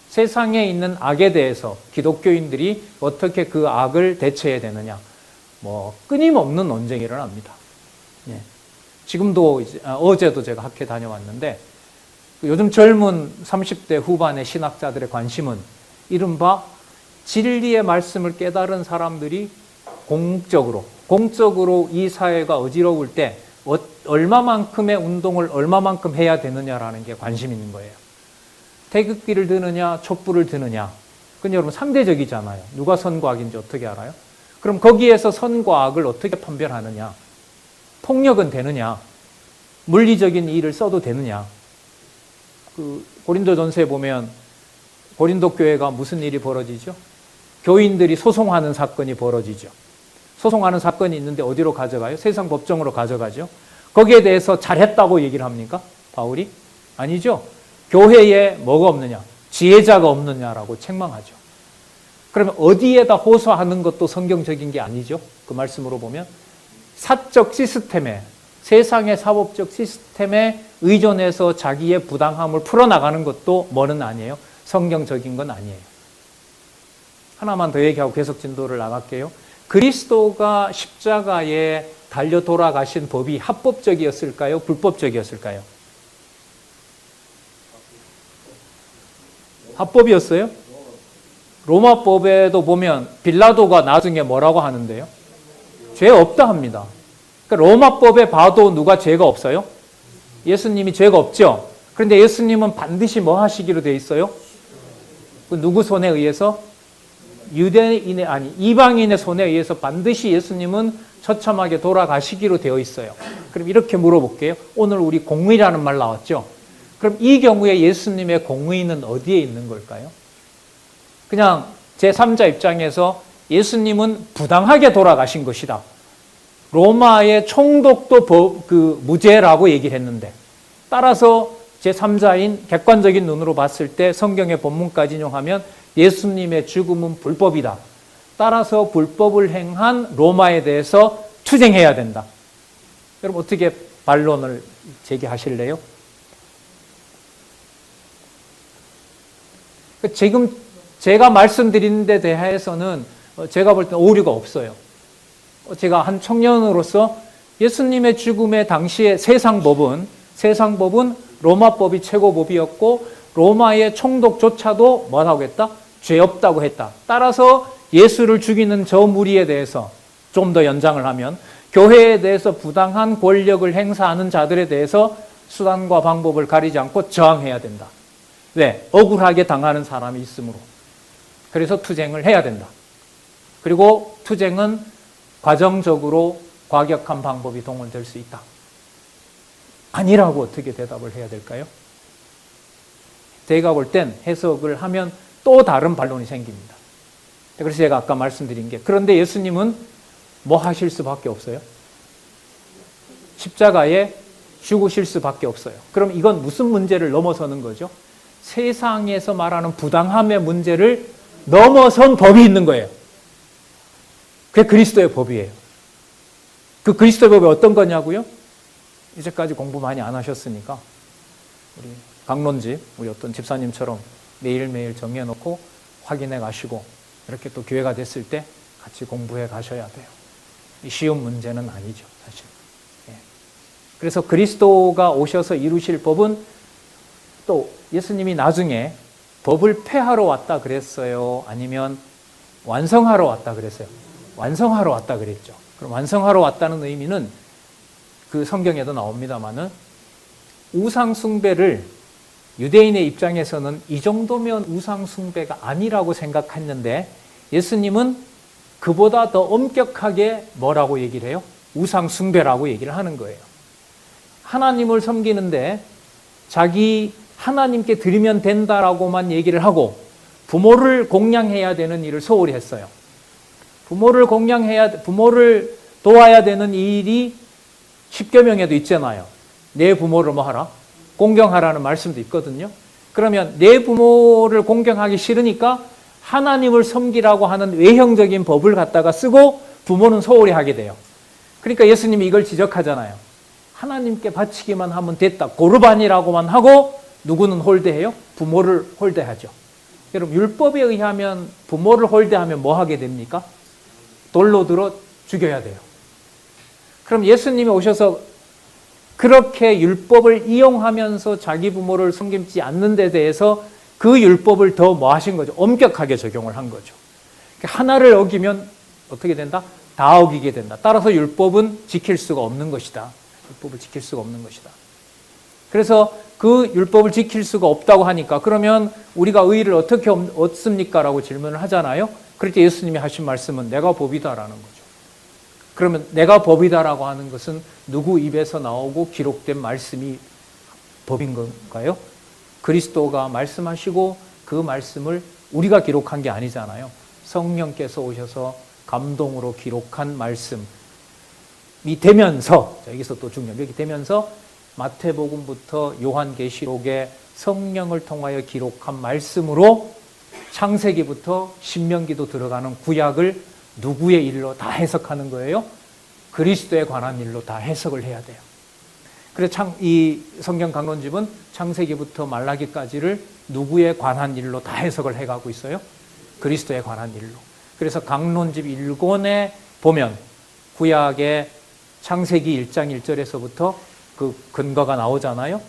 세상에 있는 악에 대해서 기독교인들이 어떻게 그 악을 대처해야 되느냐. 끊임없는 논쟁이 일어납니다. 예. 지금도 어제도 제가 학회 다녀왔는데 요즘 젊은 30대 후반의 신학자들의 관심은 이른바 진리의 말씀을 깨달은 사람들이 공적으로 이 사회가 어지러울 때 얼마만큼의 운동을 얼마만큼 해야 되느냐라는 게 관심 있는 거예요. 태극기를 드느냐 촛불을 드느냐 그건 여러분 상대적이잖아요. 누가 선과 악인지 어떻게 알아요? 그럼 거기에서 선과 악을 어떻게 판별하느냐 폭력은 되느냐? 물리적인 일을 써도 되느냐? 고린도전서에 보면 고린도 교회가 무슨 일이 벌어지죠? 교인들이 소송하는 사건이 벌어지죠. 소송하는 사건이 있는데 어디로 가져가요? 세상 법정으로 가져가죠. 거기에 대해서 잘했다고 얘기를 합니까? 바울이? 아니죠. 교회에 뭐가 없느냐? 지혜자가 없느냐라고 책망하죠. 그러면 어디에다 호소하는 것도 성경적인 게 아니죠. 그 말씀으로 보면 사적 시스템에, 세상의 사법적 시스템에 의존해서 자기의 부당함을 풀어나가는 것도 뭐는 아니에요. 성경적인 건 아니에요. 하나만 더 얘기하고 계속 진도를 나갈게요. 그리스도가 십자가에 달려 돌아가신 법이 합법적이었을까요? 불법적이었을까요? 합법이었어요? 로마법에도 보면 빌라도가 나중에 뭐라고 하는데요? 죄 없다 합니다. 그러니까 로마법에 봐도 누가 죄가 없어요? 예수님이 죄가 없죠? 그런데 예수님은 반드시 뭐 하시기로 돼 있어요? 그 누구 손에 의해서? 이방인의 손에 의해서 반드시 예수님은 처참하게 돌아가시기로 되어 있어요. 그럼 이렇게 물어볼게요. 오늘 우리 공의라는 말 나왔죠? 그럼 이 경우에 예수님의 공의는 어디에 있는 걸까요? 그냥 제3자 입장에서 예수님은 부당하게 돌아가신 것이다. 로마의 총독도 무죄라고 얘기를 했는데, 따라서 제3자인 객관적인 눈으로 봤을 때 성경의 본문까지 인용하면 예수님의 죽음은 불법이다. 따라서 불법을 행한 로마에 대해서 투쟁해야 된다. 여러분 어떻게 반론을 제기하실래요? 지금 제가 말씀드리는 데 대해서는 제가 볼 때는 오류가 없어요. 제가 한 청년으로서 예수님의 죽음의 당시에 세상 법은 로마법이 최고법이었고 로마의 총독조차도 뭐라고 했다? 죄 없다고 했다. 따라서 예수를 죽이는 저 무리에 대해서 좀 더 연장을 하면 교회에 대해서 부당한 권력을 행사하는 자들에 대해서 수단과 방법을 가리지 않고 저항해야 된다. 왜? 억울하게 당하는 사람이 있으므로. 그래서 투쟁을 해야 된다. 그리고 투쟁은 과정적으로 과격한 방법이 동원될 수 있다. 아니라고 어떻게 대답을 해야 될까요? 제가 볼 땐 해석을 하면 또 다른 반론이 생깁니다. 그래서 제가 아까 말씀드린 게, 그런데 예수님은 뭐 하실 수밖에 없어요? 십자가에 죽으실 수밖에 없어요. 그럼 이건 무슨 문제를 넘어서는 거죠? 세상에서 말하는 부당함의 문제를 넘어선 법이 있는 거예요. 그게 그리스도의 법이에요. 그 그리스도의 법이 어떤 거냐고요? 이제까지 공부 많이 안 하셨으니까 우리 강론집, 우리 어떤 집사님처럼 매일매일 정해놓고 확인해 가시고 이렇게 또 기회가 됐을 때 같이 공부해 가셔야 돼요. 쉬운 문제는 아니죠, 사실. 그래서 그리스도가 오셔서 이루실 법은, 또 예수님이 나중에 법을 폐하러 왔다 그랬어요? 아니면 완성하러 왔다 그랬어요? 완성하러 왔다 그랬죠. 그럼 완성하러 왔다는 의미는 그 성경에도 나옵니다만은 우상 숭배를 유대인의 입장에서는 이 정도면 우상 숭배가 아니라고 생각했는데 예수님은 그보다 더 엄격하게 뭐라고 얘기를 해요? 우상 숭배라고 얘기를 하는 거예요. 하나님을 섬기는데 자기 하나님께 드리면 된다라고만 얘기를 하고 부모를 공양해야 되는 일을 소홀히 했어요. 부모를 도와야 되는 일이 십계명에도 있잖아요. 내 부모를 뭐 하라? 공경하라는 말씀도 있거든요. 그러면 내 부모를 공경하기 싫으니까 하나님을 섬기라고 하는 외형적인 법을 갖다가 쓰고 부모는 소홀히 하게 돼요. 그러니까 예수님이 이걸 지적하잖아요. 하나님께 바치기만 하면 됐다. 고르반이라고만 하고 누구는 홀대해요? 부모를 홀대하죠. 여러분 율법에 의하면 부모를 홀대하면 뭐 하게 됩니까? 돌로 들어 죽여야 돼요. 그럼 예수님이 오셔서 그렇게 율법을 이용하면서 자기 부모를 섬기지 않는 데 대해서 그 율법을 더 뭐 하신 거죠? 엄격하게 적용을 한 거죠. 하나를 어기면 어떻게 된다? 다 어기게 된다. 따라서 율법은 지킬 수가 없는 것이다. 율법을 지킬 수가 없는 것이다. 그래서 그 율법을 지킬 수가 없다고 하니까 그러면 우리가 의의를 어떻게 얻습니까? 라고 질문을 하잖아요. 그럴 때 예수님이 하신 말씀은 내가 법이다라는 거죠. 그러면 내가 법이다라고 하는 것은 누구 입에서 나오고 기록된 말씀이 법인 건가요? 그리스도가 말씀하시고 그 말씀을 우리가 기록한 게 아니잖아요. 성령께서 오셔서 감동으로 기록한 말씀이 되면서, 여기서 또 중요한, 여기 되면서 마태복음부터 요한계시록에 성령을 통하여 기록한 말씀으로 창세기부터 신명기도 들어가는 구약을 누구의 일로 다 해석하는 거예요? 그리스도에 관한 일로 다 해석을 해야 돼요. 그래서 이 성경 강론집은 창세기부터 말라기까지를 누구에 관한 일로 다 해석을 해가고 있어요? 그리스도에 관한 일로. 그래서 강론집 1권에 보면 구약의 창세기 1장 1절에서부터 그 근거가 나오잖아요.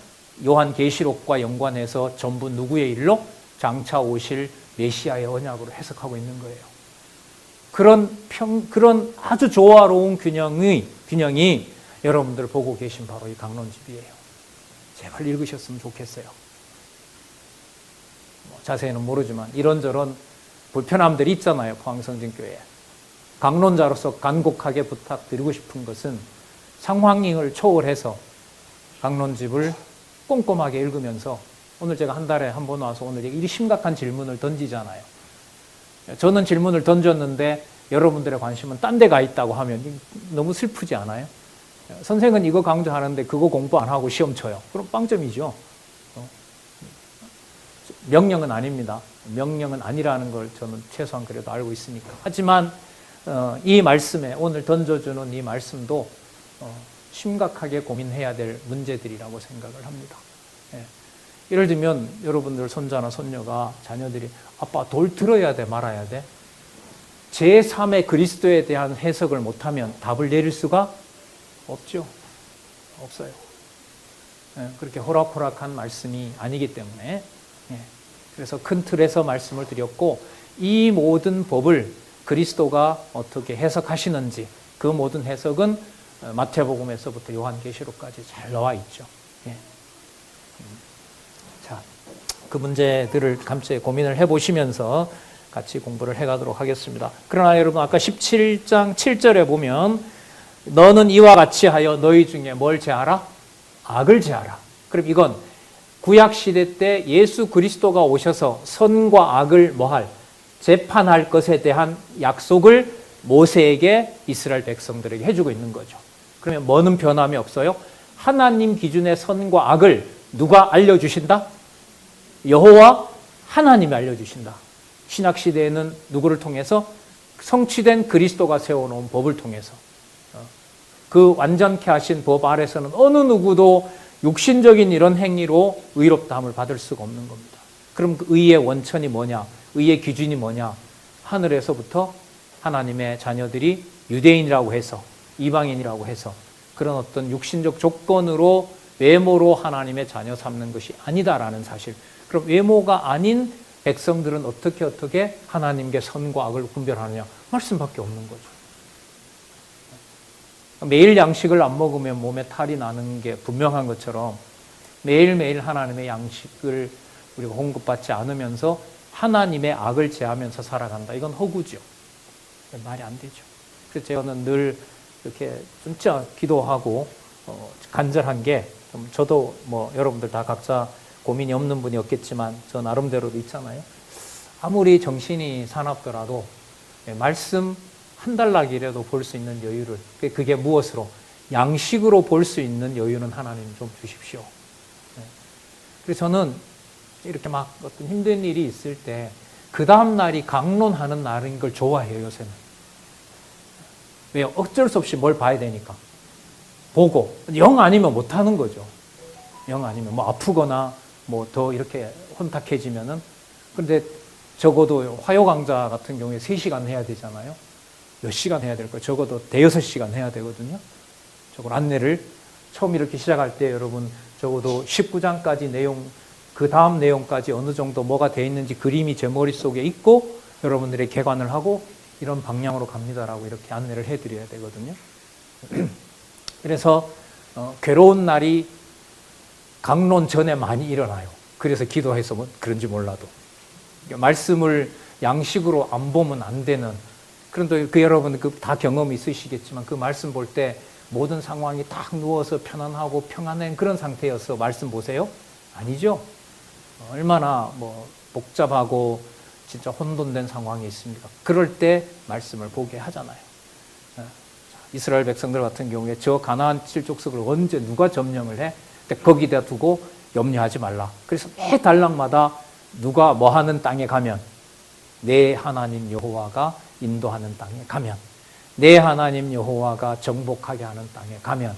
요한계시록과 연관해서 전부 누구의 일로? 장차 오실 메시아의 언약으로 해석하고 있는 거예요. 그런 아주 조화로운 균형이 여러분들 보고 계신 바로 이 강론집이에요. 제발 읽으셨으면 좋겠어요. 자세히는 모르지만 이런저런 불편함들이 있잖아요. 포항성진교회에. 강론자로서 간곡하게 부탁드리고 싶은 것은 상황을 초월해서 강론집을 꼼꼼하게 읽으면서, 오늘 제가 한 달에 한 번 와서 오늘 이 심각한 질문을 던지잖아요. 저는 질문을 던졌는데 여러분들의 관심은 딴 데 가 있다고 하면 너무 슬프지 않아요? 선생은 이거 강조하는데 그거 공부 안 하고 시험 쳐요. 그럼 빵점이죠. 명령은 아닙니다. 명령은 아니라는 걸 저는 최소한 그래도 알고 있으니까. 하지만 이 말씀에, 오늘 던져주는 이 말씀도 심각하게 고민해야 될 문제들이라고 생각을 합니다. 예를 들면 여러분들 손자나 손녀가, 자녀들이 아빠 돌 들어야 돼 말아야 돼? 제3의 그리스도에 대한 해석을 못하면 답을 내릴 수가 없죠. 없어요. 그렇게 호락호락한 말씀이 아니기 때문에. 그래서 큰 틀에서 말씀을 드렸고, 이 모든 법을 그리스도가 어떻게 해석하시는지 그 모든 해석은 마태복음에서부터 요한계시록까지 잘 나와 있죠. 자, 그 문제들을 감싸 고민을 해보시면서 같이 공부를 해가도록 하겠습니다. 그러나 여러분, 아까 17장 7절에 보면 너는 이와 같이 하여 너희 중에 뭘 제하라? 악을 제하라. 그럼 이건 구약시대 때 예수 그리스도가 오셔서 선과 악을 뭐할? 재판할 것에 대한 약속을 모세에게, 이스라엘 백성들에게 해주고 있는 거죠. 그러면 뭐는 변함이 없어요? 하나님 기준의 선과 악을 누가 알려주신다? 여호와 하나님이 알려주신다. 신약시대에는 누구를 통해서? 성취된 그리스도가 세워놓은 법을 통해서. 그 완전케 하신 법 아래서는 어느 누구도 육신적인 이런 행위로 의롭다함을 받을 수가 없는 겁니다. 그럼 그 의의 원천이 뭐냐? 의의 기준이 뭐냐? 하늘에서부터 하나님의 자녀들이 유대인이라고 해서, 이방인이라고 해서 그런 어떤 육신적 조건으로, 외모로 하나님의 자녀 삼는 것이 아니다라는 사실. 그럼 외모가 아닌 백성들은 어떻게 하나님께 선과 악을 분별하느냐? 말씀밖에 없는 거죠. 매일 양식을 안 먹으면 몸에 탈이 나는 게 분명한 것처럼 매일매일 하나님의 양식을 우리가 공급받지 않으면서 하나님의 악을 제하면서 살아간다. 이건 허구죠. 말이 안 되죠. 그래서 저는 늘 이렇게 진짜 기도하고 간절한 게, 저도 뭐 여러분들 다 각자 고민이 없는 분이 없겠지만 저 나름대로도 있잖아요. 아무리 정신이 사납더라도 말씀 한 달락이라도 볼 수 있는 여유를, 그게 무엇으로? 양식으로 볼 수 있는 여유는 하나님 좀 주십시오. 그래서 저는 이렇게 막 어떤 힘든 일이 있을 때 그 다음 날이 강론하는 날인 걸 좋아해요, 요새는. 왜요? 어쩔 수 없이 뭘 봐야 되니까. 보고. 영 아니면 못 하는 거죠. 영 아니면 뭐 아프거나 뭐 더 이렇게 혼탁해지면은. 그런데 적어도 화요 강좌 같은 경우에 3시간 해야 되잖아요. 몇 시간 해야 될까요? 적어도 5-6시간 해야 되거든요. 저걸 안내를 처음 이렇게 시작할 때 여러분 적어도 19장까지 내용, 그 다음 내용까지 어느 정도 뭐가 돼 있는지 그림이 제 머릿속에 있고 여러분들의 개관을 하고 이런 방향으로 갑니다라고 이렇게 안내를 해드려야 되거든요. 그래서 괴로운 날이 강론 전에 많이 일어나요. 그래서 기도해서 뭐 그런지 몰라도. 말씀을 양식으로 안 보면 안 되는 그런데 그 여러분 다 경험이 있으시겠지만 그 말씀 볼 때 모든 상황이 딱 누워서 편안하고 평안한 그런 상태여서 말씀 보세요? 아니죠. 얼마나 복잡하고 진짜 혼돈된 상황이 있습니까? 그럴 때 말씀을 보게 하잖아요. 이스라엘 백성들 같은 경우에 저 가나안 7족속을 언제 누가 점령을 해? 거기다 두고 염려하지 말라. 그래서 매 달락마다 누가 뭐 하는 땅에 가면 내 하나님 여호와가 인도하는 땅에 가면 내 하나님 여호와가 정복하게 하는 땅에 가면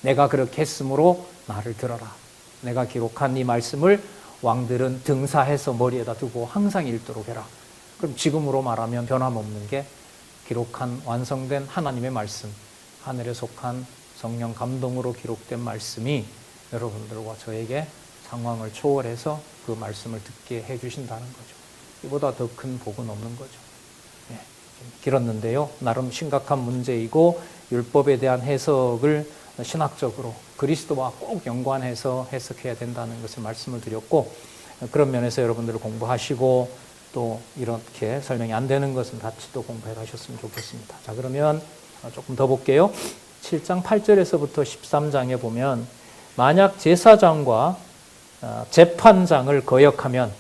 내가 그렇게 했으므로 나를 들어라. 내가 기록한 이 말씀을 왕들은 등사해서 머리에다 두고 항상 읽도록 해라. 그럼 지금으로 말하면 변함없는 게 기록한 완성된 하나님의 말씀, 하늘에 속한 성령 감동으로 기록된 말씀이 여러분들과 저에게 상황을 초월해서 그 말씀을 듣게 해주신다는 거죠. 이보다 더 큰 복은 없는 거죠. 네, 좀 길었는데요. 나름 심각한 문제이고 율법에 대한 해석을 신학적으로 그리스도와 꼭 연관해서 해석해야 된다는 것을 말씀을 드렸고, 그런 면에서 여러분들 공부하시고 또 이렇게 설명이 안 되는 것은 같이 또 공부해 가셨으면 좋겠습니다. 자, 그러면 조금 더 볼게요. 7장 8절에서부터 13장에 보면 만약 제사장과 재판장을 거역하면,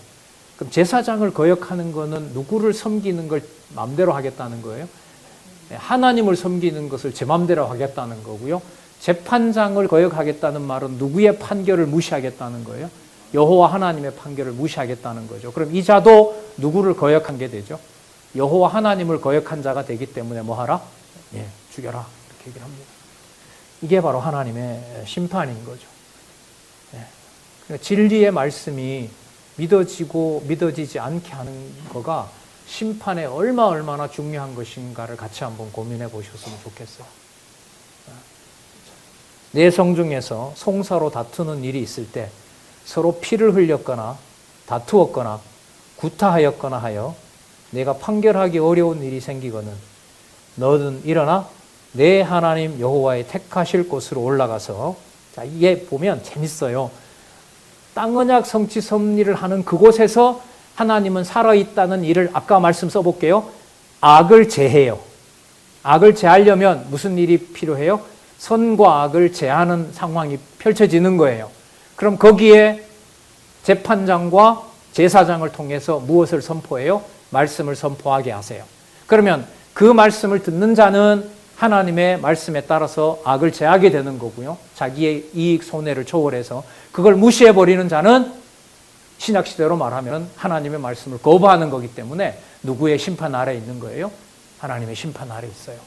그럼 제사장을 거역하는 것은 누구를 섬기는 걸 마음대로 하겠다는 거예요. 하나님을 섬기는 것을 제 마음대로 하겠다는 거고요. 재판장을 거역하겠다는 말은 누구의 판결을 무시하겠다는 거예요. 여호와 하나님의 판결을 무시하겠다는 거죠. 그럼 이 자도 누구를 거역한 게 되죠? 여호와 하나님을 거역한 자가 되기 때문에 뭐 하라? 예, 죽여라. 이렇게 얘기를 합니다. 이게 바로 하나님의 심판인 거죠. 예. 그러니까 진리의 말씀이 믿어지고 믿어지지 않게 하는 거가 심판에 얼마나 중요한 것인가를 같이 한번 고민해 보셨으면 좋겠어요. 내 성중에서 송사로 다투는 일이 있을 때 서로 피를 흘렸거나 다투었거나 구타하였거나 하여 내가 판결하기 어려운 일이 생기거든 너는 일어나 내 하나님 여호와의 택하실 곳으로 올라가서, 자, 이게 보면 재밌어요. 땅 언약 성취 섭리를 하는 그곳에서 하나님은 살아있다는 일을 아까 말씀 써볼게요. 악을 제해요. 악을 제하려면 무슨 일이 필요해요? 선과 악을 제하는 상황이 펼쳐지는 거예요. 그럼 거기에 재판장과 제사장을 통해서 무엇을 선포해요? 말씀을 선포하게 하세요. 그러면 그 말씀을 듣는 자는 하나님의 말씀에 따라서 악을 제하게 되는 거고요. 자기의 이익 손해를 초월해서 그걸 무시해버리는 자는 신약시대로 말하면 하나님의 말씀을 거부하는 거기 때문에 누구의 심판 아래에 있는 거예요? 하나님의 심판 아래에 있어요.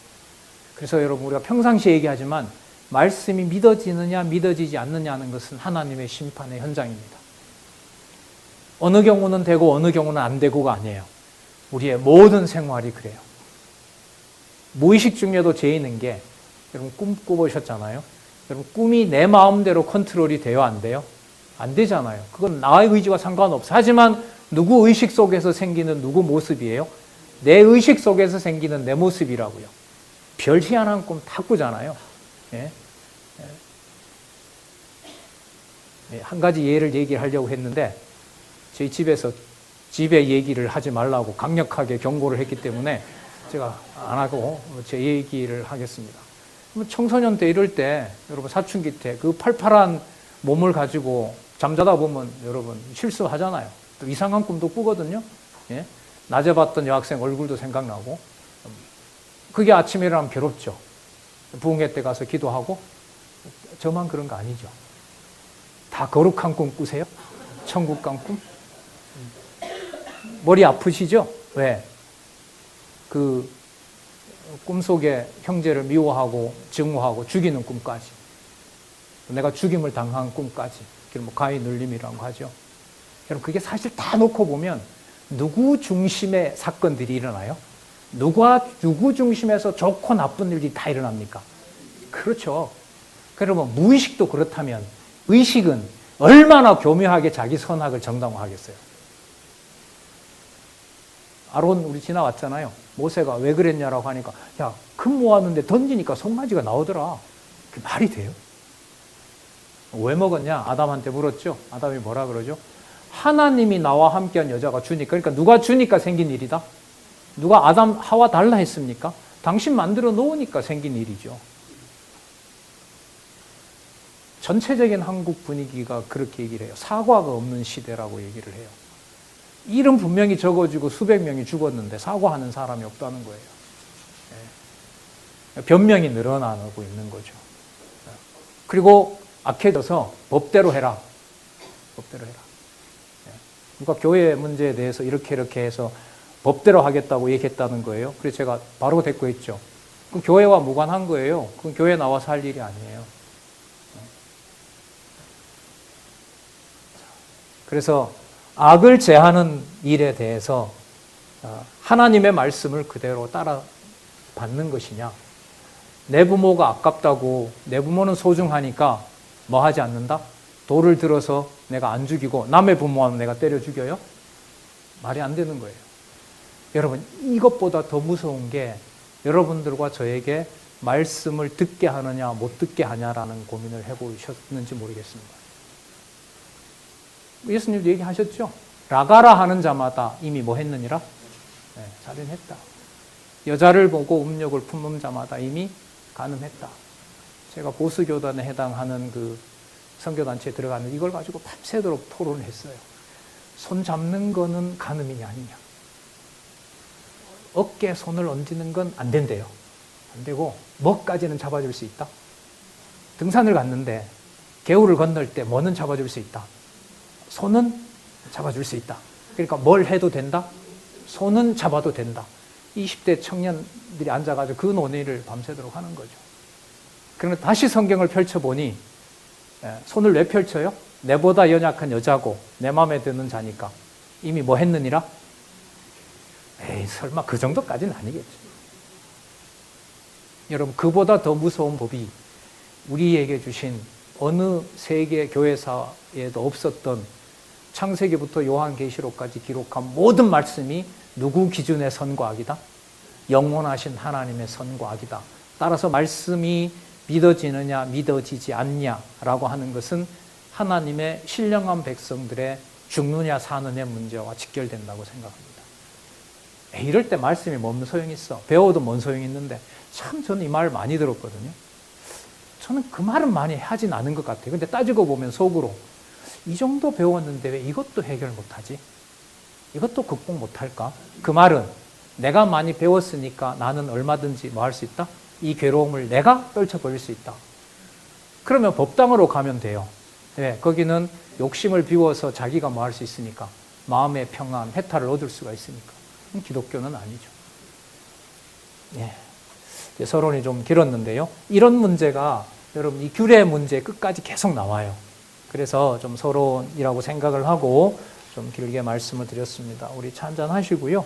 그래서 여러분, 우리가 평상시에 얘기하지만 말씀이 믿어지느냐 믿어지지 않느냐는 것은 하나님의 심판의 현장입니다. 어느 경우는 되고 어느 경우는 안 되고가 아니에요. 우리의 모든 생활이 그래요. 무의식 중에도 죄 있는 게, 여러분 꿈 꾸보셨잖아요. 여러분 꿈이 내 마음대로 컨트롤이 돼요, 안 돼요? 안 되잖아요. 그건 나의 의지와 상관없어요. 하지만 누구 의식 속에서 생기는 누구 모습이에요? 내 의식 속에서 생기는 내 모습이라고요. 별 희한한 꿈 다 꾸잖아요. 예? 예. 한 가지 예를 얘기하려고 했는데 저희 집에 얘기를 하지 말라고 강력하게 경고를 했기 때문에 제가 안 하고 제 얘기를 하겠습니다. 청소년 때 이럴 때 여러분 사춘기 때 그 팔팔한 몸을 가지고 잠자다 보면 여러분 실수하잖아요. 또 이상한 꿈도 꾸거든요. 예? 낮에 봤던 여학생 얼굴도 생각나고, 그게 아침에 일어나면 괴롭죠. 부흥회 때 가서 기도하고. 저만 그런 거 아니죠. 다 거룩한 꿈 꾸세요? 천국 간 꿈? 머리 아프시죠? 왜? 그 꿈속에 형제를 미워하고 증오하고 죽이는 꿈까지, 내가 죽임을 당한 꿈까지, 뭐 가히 눌림이라고 하죠. 여러분, 그게 사실 다 놓고 보면 누구 중심의 사건들이 일어나요? 누구 중심에서 좋고 나쁜 일이 다 일어납니까? 그렇죠. 그러면 무의식도 그렇다면 의식은 얼마나 교묘하게 자기 선악을 정당화하겠어요. 아론 우리 지나왔잖아요. 모세가 왜 그랬냐라고 하니까, 야, 금 모았는데 던지니까 송아지가 나오더라. 그게 말이 돼요? 왜 먹었냐? 아담한테 물었죠. 아담이 뭐라 그러죠? 하나님이 나와 함께한 여자가 주니까, 그러니까 누가 주니까 생긴 일이다? 누가 아담, 하와 달라 했습니까? 당신 만들어 놓으니까 생긴 일이죠. 전체적인 한국 분위기가 그렇게 얘기를 해요. 사과가 없는 시대라고 얘기를 해요. 일은 분명히 적어지고 수백 명이 죽었는데 사과하는 사람이 없다는 거예요. 변명이 늘어나고 있는 거죠. 그리고 악해져서 법대로 해라. 법대로 해라. 그러니까 교회 문제에 대해서 이렇게 해서 법대로 하겠다고 얘기했다는 거예요. 그래서 제가 바로 대꾸했죠. 그 교회와 무관한 거예요. 그건 교회 나와서 할 일이 아니에요. 그래서 악을 제하는 일에 대해서 하나님의 말씀을 그대로 따라 받는 것이냐, 내 부모가 아깝다고 내 부모는 소중하니까 뭐 하지 않는다? 돌을 들어서 내가 안 죽이고 남의 부모하면 내가 때려 죽여요? 말이 안 되는 거예요. 여러분, 이것보다 더 무서운 게 여러분들과 저에게 말씀을 듣게 하느냐 못 듣게 하냐라는 고민을 해보셨는지 모르겠습니다. 예수님도 얘기하셨죠. 라가라 하는 자마다 이미 뭐 했느니라? 네, 살인했다. 여자를 보고 음욕을 품는 자마다 이미 간음했다. 제가 보수교단에 해당하는 그 선교단체에 들어갔는데 이걸 가지고 밤새도록 토론을 했어요. 손 잡는 거는 간음이냐 아니냐. 어깨에 손을 얹는 건 안 된대요. 안 되고 뭐까지는 잡아줄 수 있다. 등산을 갔는데 개울을 건널 때 뭐는 잡아줄 수 있다. 손은 잡아줄 수 있다. 그러니까 뭘 해도 된다? 손은 잡아도 된다. 20대 청년들이 앉아가지고 그 논의를 밤새도록 하는 거죠. 그러면 다시 성경을 펼쳐보니 손을 왜 펼쳐요? 내보다 연약한 여자고 내 마음에 드는 자니까 이미 뭐 했느니라? 에이, 설마 그 정도까지는 아니겠죠. 여러분, 그보다 더 무서운 법이 우리에게 주신 어느 세계 교회사에도 없었던 창세기부터 요한계시록까지 기록한 모든 말씀이 누구 기준의 선과 악이다? 영원하신 하나님의 선과 악이다. 따라서 말씀이 믿어지느냐 믿어지지 않냐라고 하는 것은 하나님의 신령한 백성들의 죽느냐 사느냐 문제와 직결된다고 생각합니다. 이럴 때 말씀이 뭔 소용이 있어? 배워도 뭔 소용이 있는데, 참 저는 이 말 많이 들었거든요. 저는 그 말은 많이 하진 않은 것 같아요. 근데 따지고 보면 속으로 이 정도 배웠는데 왜 이것도 해결 못하지? 이것도 극복 못할까? 그 말은 내가 많이 배웠으니까 나는 얼마든지 뭐 할 수 있다? 이 괴로움을 내가 떨쳐버릴 수 있다. 그러면 법당으로 가면 돼요. 네, 거기는 욕심을 비워서 자기가 뭐 할 수 있으니까, 마음의 평안, 해탈을 얻을 수가 있으니까. 기독교는 아니죠. 예. 서론이 좀 길었는데요. 이런 문제가 여러분 이 규례 문제 끝까지 계속 나와요. 그래서 좀 서론이라고 생각을 하고 좀 길게 말씀을 드렸습니다. 우리 차 한잔 하시고요.